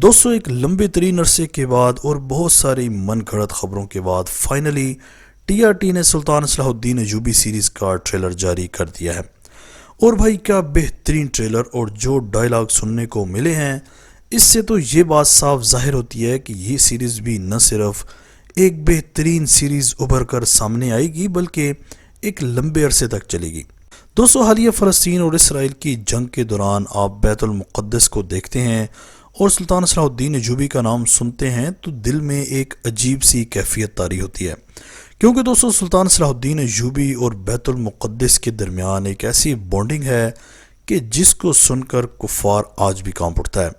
دوستوں ایک لمبے ترین عرصے کے بعد اور بہت ساری من گھڑت خبروں کے بعد فائنلی ٹی آر ٹی نے سلطان صلاح الدین ایوبی سیریز کا ٹریلر جاری کر دیا ہے۔ اور بھائی کیا بہترین ٹریلر اور جو ڈائلاگ سننے کو ملے ہیں، اس سے تو یہ بات صاف ظاہر ہوتی ہے کہ یہ سیریز بھی نہ صرف ایک بہترین سیریز ابھر کر سامنے آئے گی بلکہ ایک لمبے عرصے تک چلے گی۔ دوستوں حالیہ فلسطین اور اسرائیل کی جنگ کے دوران آپ بیت المقدس کو دیکھتے ہیں اور سلطان صلاح الدین ایوبی کا نام سنتے ہیں تو دل میں ایک عجیب سی کیفیت طاری ہوتی ہے، کیونکہ دوستوں سلطان صلاح الدین ایوبی اور بیت المقدس کے درمیان ایک ایسی بانڈنگ ہے کہ جس کو سن کر کفار آج بھی کانپ اٹھتا ہے۔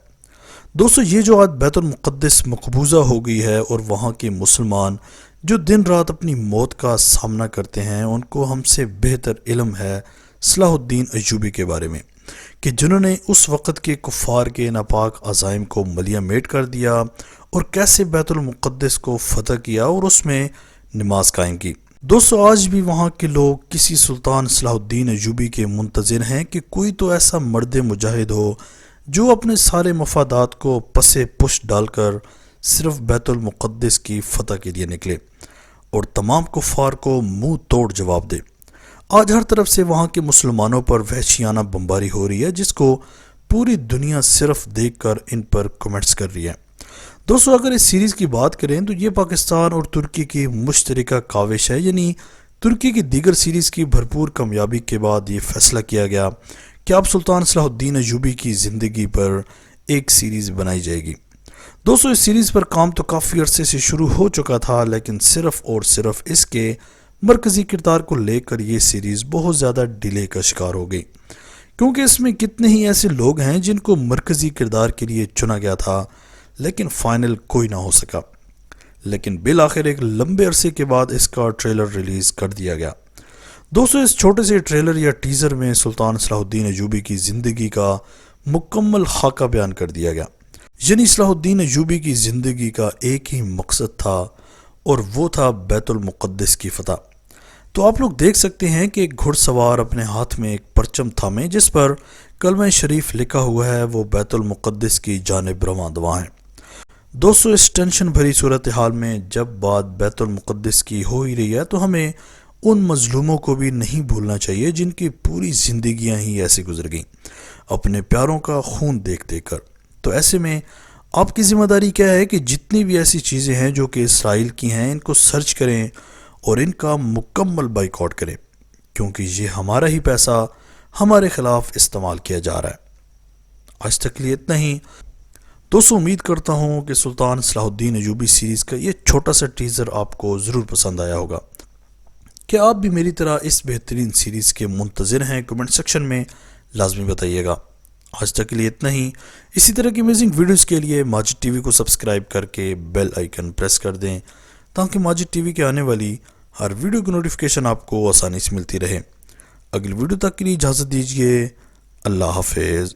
دوستوں یہ جو آج بیت المقدس مقبوضہ ہو گئی ہے اور وہاں کے مسلمان جو دن رات اپنی موت کا سامنا کرتے ہیں، ان کو ہم سے بہتر علم ہے صلاح الدین ایوبی کے بارے میں، کہ جنہوں نے اس وقت کے کفار کے ناپاک عزائم کو ملیہ میٹ کر دیا اور کیسے بیت المقدس کو فتح کیا اور اس میں نماز قائم کی۔ دوستو آج بھی وہاں کے لوگ کسی سلطان صلاح الدین ایوبی کے منتظر ہیں کہ کوئی تو ایسا مرد مجاہد ہو جو اپنے سارے مفادات کو پسے پش ڈال کر صرف بیت المقدس کی فتح کے لیے نکلے اور تمام کفار کو منہ توڑ جواب دے۔ آج ہر طرف سے وہاں کے مسلمانوں پر وحشیانہ بمباری ہو رہی ہے جس کو پوری دنیا صرف دیکھ کر ان پر کمنٹس کر رہی ہے۔ دوستو اگر اس سیریز کی بات کریں تو یہ پاکستان اور ترکی کی مشترکہ کاوش ہے، یعنی ترکی کی دیگر سیریز کی بھرپور کامیابی کے بعد یہ فیصلہ کیا گیا کہ اب سلطان صلاح الدین ایوبی کی زندگی پر ایک سیریز بنائی جائے گی۔ دوستو اس سیریز پر کام تو کافی عرصے سے شروع ہو چکا تھا، لیکن صرف اور صرف اس کے مرکزی کردار کو لے کر یہ سیریز بہت زیادہ ڈیلے کا شکار ہو گئی، کیونکہ اس میں کتنے ہی ایسے لوگ ہیں جن کو مرکزی کردار کے لیے چنا گیا تھا لیکن فائنل کوئی نہ ہو سکا۔ لیکن بالآخر ایک لمبے عرصے کے بعد اس کا ٹریلر ریلیز کر دیا گیا۔ دوستو اس چھوٹے سے ٹریلر یا ٹیزر میں سلطان صلاح الدین ایوبی کی زندگی کا مکمل خاکہ بیان کر دیا گیا، یعنی صلاح الدین ایوبی کی زندگی کا ایک ہی مقصد تھا اور وہ تھا بیت المقدس کی فتح۔ تو آپ لوگ دیکھ سکتے ہیں کہ ایک گھڑ سوار اپنے ہاتھ میں ایک پرچم تھامے جس پر کلمہ شریف لکھا ہوا ہے، وہ بیت المقدس کی جانب رواں دواں ہے۔ دوستو اس ٹینشن بھری صورتحال میں جب بات بیت المقدس کی ہو ہی رہی ہے تو ہمیں ان مظلوموں کو بھی نہیں بھولنا چاہیے جن کی پوری زندگیاں ہی ایسے گزر گئیں اپنے پیاروں کا خون دیکھ دیکھ کر۔ تو ایسے میں آپ کی ذمہ داری کیا ہے کہ جتنی بھی ایسی چیزیں ہیں جو کہ اسرائیل کی ہیں ان کو سرچ کریں اور ان کا مکمل بائیکاٹ کریں، کیونکہ یہ ہمارا ہی پیسہ ہمارے خلاف استعمال کیا جا رہا ہے۔ آج تک لیے اتنا ہی۔ دوستو امید کرتا ہوں کہ سلطان صلاح الدین ایوبی سیریز کا یہ چھوٹا سا ٹیزر آپ کو ضرور پسند آیا ہوگا۔ کیا آپ بھی میری طرح اس بہترین سیریز کے منتظر ہیں؟ کمنٹ سیکشن میں لازمی بتائیے گا۔ آج تک کے لیے اتنا ہی۔ اسی طرح کی امیزنگ ویڈیوز کے لیے ماجد ٹی وی کو سبسکرائب کر کے بیل آئیکن پریس کر دیں تاکہ ماجد ٹی وی کے آنے والی ہر ویڈیو کی نوٹیفیکیشن آپ کو آسانی سے ملتی رہے۔ اگلی ویڈیو تک کے لیے اجازت دیجیے۔ اللہ حافظ۔